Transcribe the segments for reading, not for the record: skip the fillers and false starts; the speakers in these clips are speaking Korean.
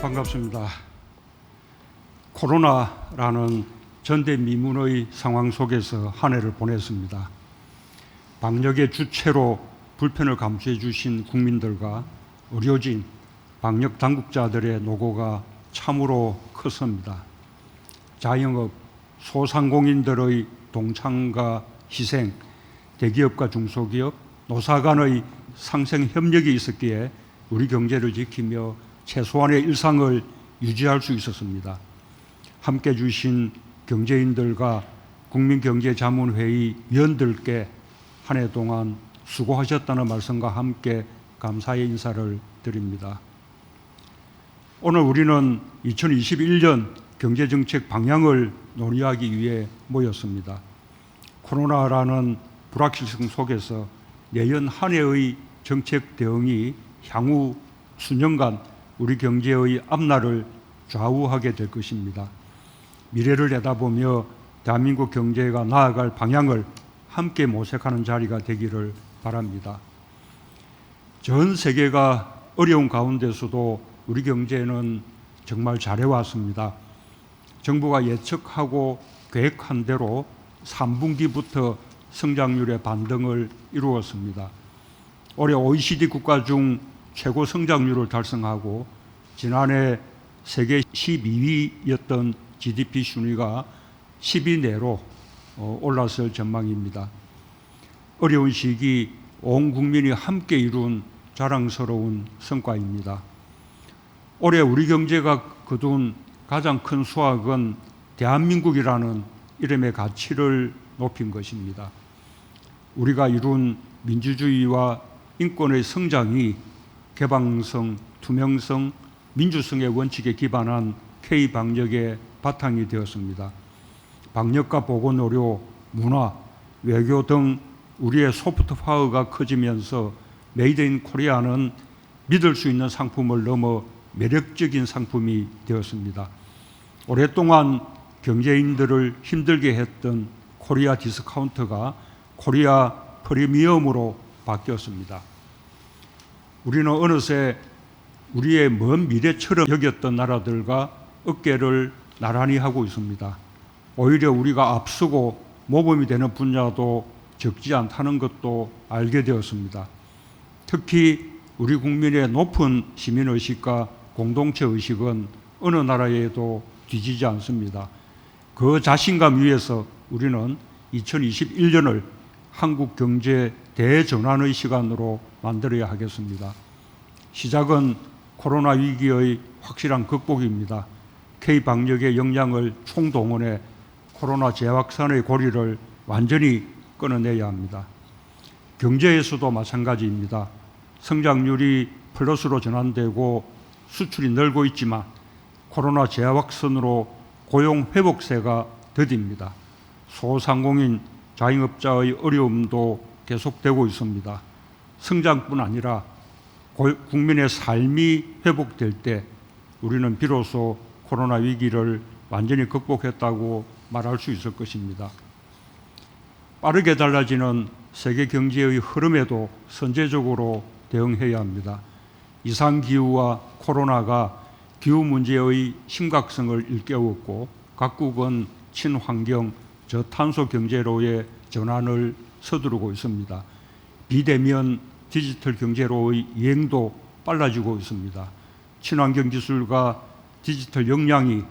반갑습니다. 코로나라는 전대미문의 상황 속에서 한 해를 보냈습니다. 방역의 주체로 불편을 감수해 주신 국민들과 의료진, 방역 당국자들의 노고가 참으로 컸습니다. 자영업, 소상공인들의 동참과 희생, 대기업과 중소기업, 노사 간의 상생 협력이 있었기에 우리 경제를 지키며 최소한의 일상을 유지할 수 있었습니다. 함께 주신 경제인들과 국민경제자문회의 위원들께 한 해 동안 수고하셨다는 말씀과 함께 감사의 인사를 드립니다. 오늘 우리는 2021년 경제정책 방향을 논의하기 위해 모였습니다. 코로나라는 불확실성 속에서 내년 한 해의 정책 대응이 향후 수년간 우리 경제의 앞날을 좌우하게 될 것입니다. 미래를 내다보며 대한민국 경제가 나아갈 방향을 함께 모색하는 자리가 되기를 바랍니다. 전 세계가 어려운 가운데서도 우리 경제는 정말 잘해왔습니다. 정부가 예측하고 계획한 대로 3분기부터 성장률의 반등을 이루었습니다. 올해 OECD 국가 중 최고 성장률을 달성하고 지난해 세계 12위였던 GDP 순위가 10위 내로 올랐을 전망입니다. 어려운 시기 온 국민이 함께 이룬 자랑스러운 성과입니다. 올해 우리 경제가 거둔 가장 큰 수확은 대한민국이라는 이름의 가치를 높인 것입니다. 우리가 이룬 민주주의와 인권의 성장이 개방성, 투명성, 민주성의 원칙에 기반한 K방역의 바탕이 되었습니다. 방역과 보건의료, 문화, 외교 등 우리의 소프트 파워가 커지면서 메이드 인 코리아는 믿을 수 있는 상품을 넘어 매력적인 상품이 되었습니다. 오랫동안 경제인들을 힘들게 했던 코리아 디스카운트가 코리아 프리미엄으로 바뀌었습니다. 우리는 어느새 우리의 먼 미래처럼 여겼던 나라들과 어깨를 나란히 하고 있습니다. 오히려 우리가 앞서고 모범이 되는 분야도 적지 않다는 것도 알게 되었습니다. 특히 우리 국민의 높은 시민의식과 공동체의식은 어느 나라에도 뒤지지 않습니다. 그 자신감 위에서 우리는 2021년을 한국 경제 대전환의 시간으로 만들어야 하겠습니다. 시작은 코로나 위기의 확실한 극복입니다. K방역의 역량을 총동원해 코로나 재확산의 고리를 완전히 끊어내야 합니다. 경제에서도 마찬가지입니다. 성장률이 플러스로 전환되고 수출이 늘고 있지만 코로나 재확산으로 고용 회복세가 더딥니다. 소상공인, 자영업자의 어려움도 계속되고 있습니다. 성장뿐 아니라 국민의 삶이 회복될 때 우리는 비로소 코로나 위기를 완전히 극복했다고 말할 수 있을 것입니다. 빠르게 달라지는 세계 경제의 흐름에도 선제적으로 대응해야 합니다. 이상기후와 코로나가 기후 문제의 심각성을 일깨웠고 각국은 친환경, 저탄소 경제로의 전환을 서두르고 있습니다. 비대면 디지털 경제로의 이행도 빨라지고 있습니다. 친환경 기술과 디지털 역량이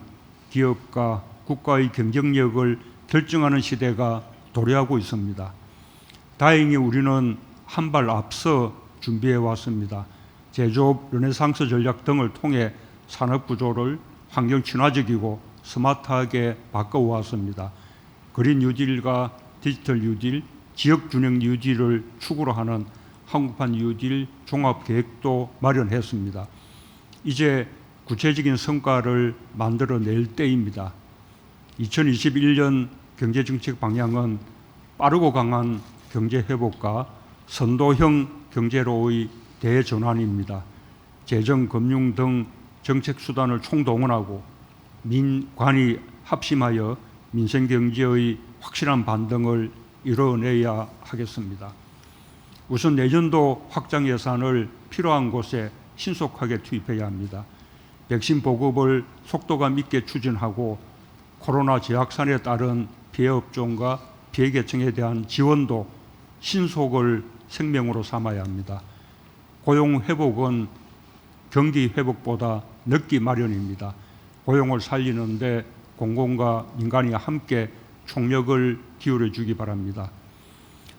기업과 국가의 경쟁력을 결정하는 시대가 도래하고 있습니다. 다행히 우리는 한 발 앞서 준비해 왔습니다. 제조업 르네상스 전략 등을 통해 산업 구조를 환경 친화적이고 스마트하게 바꿔왔습니다. 그린 뉴딜과 디지털 뉴딜, 지역 균형 뉴딜을 축으로 하는 한국판 뉴딜 종합 계획도 마련했습니다. 이제 구체적인 성과를 만들어낼 때입니다. 2021년 경제정책 방향은 빠르고 강한 경제 회복과 선도형 경제로의 대전환입니다. 재정, 금융 등 정책 수단을 총동원하고 민관이 합심하여 민생 경제의 확실한 반등을 이뤄내야 하겠습니다. 우선 내년도 확장 예산을 필요한 곳에 신속하게 투입해야 합니다. 백신 보급을 속도감 있게 추진하고 코로나 재확산에 따른 피해 업종과 피해 계층에 대한 지원도 신속을 생명으로 삼아야 합니다. 고용 회복은 경기 회복보다 늦기 마련입니다. 고용을 살리는데 공공과 민간이 함께 총력을 기울여 주기 바랍니다.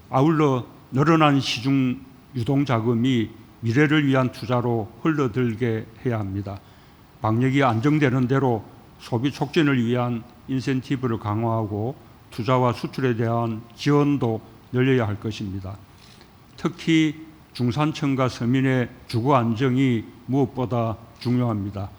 아울러 늘어난 시중 유동자금이 미래를 위한 투자로 흘러들게 해야 합니다. 방역이 안정되는 대로 소비 촉진을 위한 인센티브를 강화하고 투자와 수출에 대한 지원도 늘려야 할 것입니다. 특히 중산층과 서민의 주거 안정이 무엇보다 중요합니다.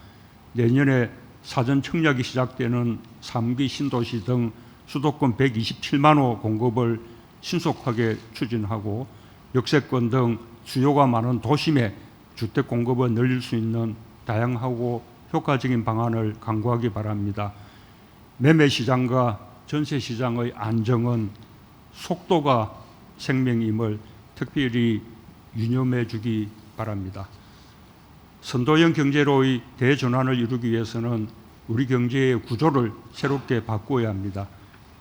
내년에 사전 청약이 시작되는 3기 신도시 등 수도권 127만 호 공급을 신속하게 추진하고 역세권 등 수요가 많은 도심에 주택 공급을 늘릴 수 있는 다양하고 효과적인 방안을 강구하기 바랍니다. 매매 시장과 전세 시장의 안정은 속도가 생명임을 특별히 유념해 주기 바랍니다. 선도형 경제로의 대전환을 이루기 위해서는 우리 경제의 구조를 새롭게 바꾸어야 합니다.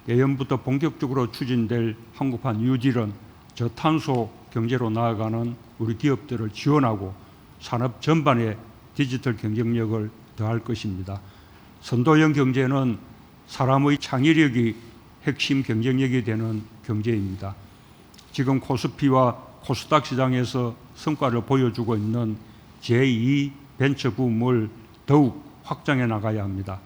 내년부터 본격적으로 추진될 한국판 뉴딜은 저탄소 경제로 나아가는 우리 기업들을 지원하고 산업 전반에 디지털 경쟁력을 더할 것입니다. 선도형 경제는 사람의 창의력이 핵심 경쟁력이 되는 경제입니다. 지금 코스피와 코스닥 시장에서 성과를 보여주고 있는 제2 벤처 붐을 더욱 확장해 나가야 합니다.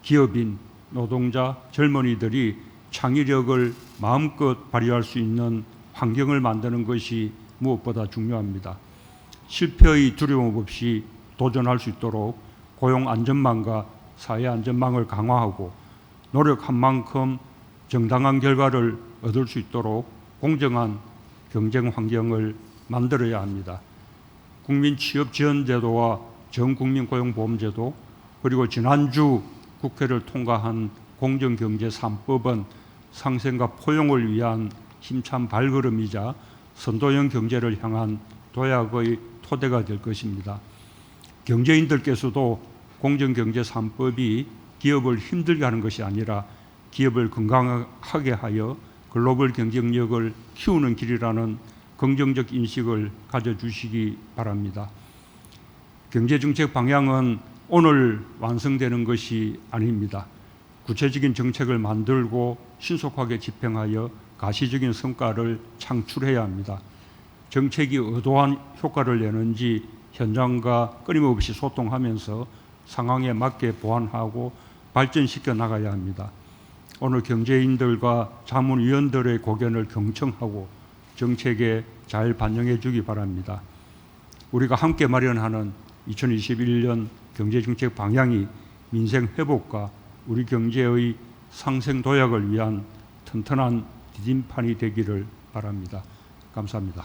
기업인, 노동자, 젊은이들이 창의력을 마음껏 발휘할 수 있는 환경을 만드는 것이 무엇보다 중요합니다. 실패의 두려움 없이 도전할 수 있도록 고용 안전망과 사회 안전망을 강화하고 노력한 만큼 정당한 결과를 얻을 수 있도록 공정한 경쟁 환경을 만들어야 합니다. 국민 취업 지원 제도와 전국민 고용보험제도 그리고 지난주 국회를 통과한 공정경제 3법은 상생과 포용을 위한 힘찬 발걸음이자 선도형 경제를 향한 도약의 토대가 될 것입니다. 경제인들께서도 공정경제 3법이 기업을 힘들게 하는 것이 아니라 기업을 건강하게 하여 글로벌 경쟁력을 키우는 길이라는 긍정적 인식을 가져주시기 바랍니다. 경제정책 방향은 오늘 완성되는 것이 아닙니다. 구체적인 정책을 만들고 신속하게 집행하여 가시적인 성과를 창출해야 합니다. 정책이 의도한 효과를 내는지 현장과 끊임없이 소통하면서 상황에 맞게 보완하고 발전시켜 나가야 합니다. 오늘 경제인들과 자문위원들의 고견을 경청하고 정책에 잘 반영해 주기 바랍니다. 우리가 함께 마련하는 2021년 경제정책 방향이 민생 회복과 우리 경제의 상생 도약을 위한 튼튼한 디딤판이 되기를 바랍니다. 감사합니다.